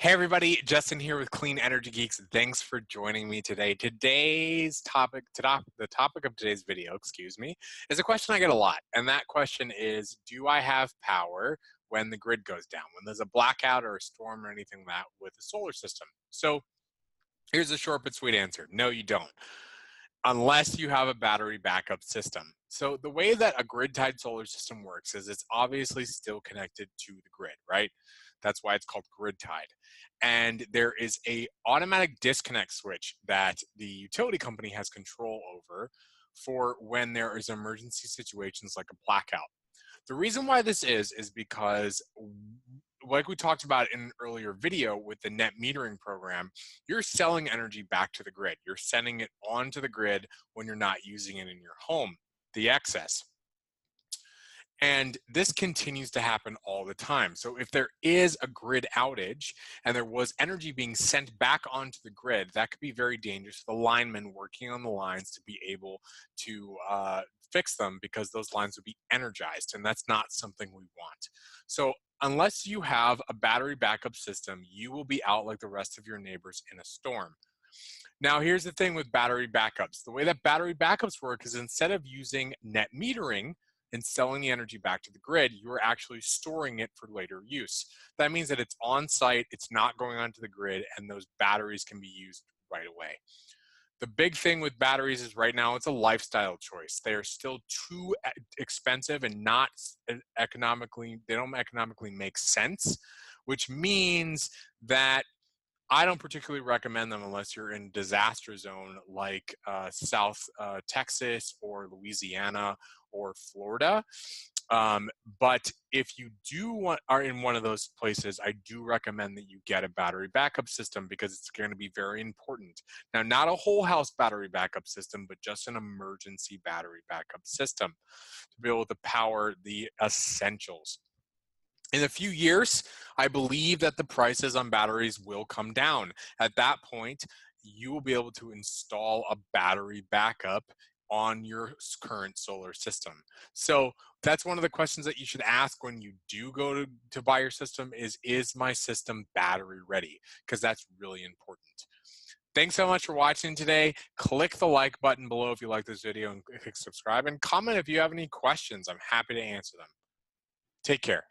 Hey everybody, Justin here with Clean Energy Geeks. Thanks for joining me today. The topic of today's video, is a question I get a lot. And that question is, do I have power when the grid goes down, when there's a blackout or a storm or anything like that with the solar system? So here's a short but sweet answer. No, you don't, unless you have a battery backup system. So the way that a grid-tied solar system works is it's obviously still connected to the grid, right? That's why it's called grid-tied. And there is a automatic disconnect switch that the utility company has control over for when there is emergency situations like a blackout. The reason why this is because, like we talked about in an earlier video with the net metering program, you're selling energy back to the grid. You're sending it onto the grid when you're not using it in your home, the excess. And this continues to happen all the time. So if there is a grid outage and there was energy being sent back onto the grid, that could be very dangerous for the linemen working on the lines to be able to fix them, because those lines would be energized, and that's not something we want. So unless you have a battery backup system, you will be out like the rest of your neighbors in a storm. Now, here's the thing with battery backups. The way that battery backups work is, instead of using net metering and selling the energy back to the grid, you are actually storing it for later use. That means that it's on site, it's not going onto the grid, and those batteries can be used right away. The big thing with batteries is right now it's a lifestyle choice. They are still too expensive and not they don't economically make sense, which means that I don't particularly recommend them unless you're in disaster zone like South Texas or Louisiana or Florida. But if you are in one of those places, I do recommend that you get a battery backup system, because it's going to be very important. Now, not a whole house battery backup system, but just an emergency battery backup system to be able to power the essentials. In a few years, I believe that the prices on batteries will come down. At that point, you will be able to install a battery backup on your current solar system. So that's one of the questions that you should ask when you do go to buy your system is my system battery ready? Because that's really important. Thanks so much for watching today. Click the like button below if you like this video, and click subscribe, and comment if you have any questions. I'm happy to answer them. Take care.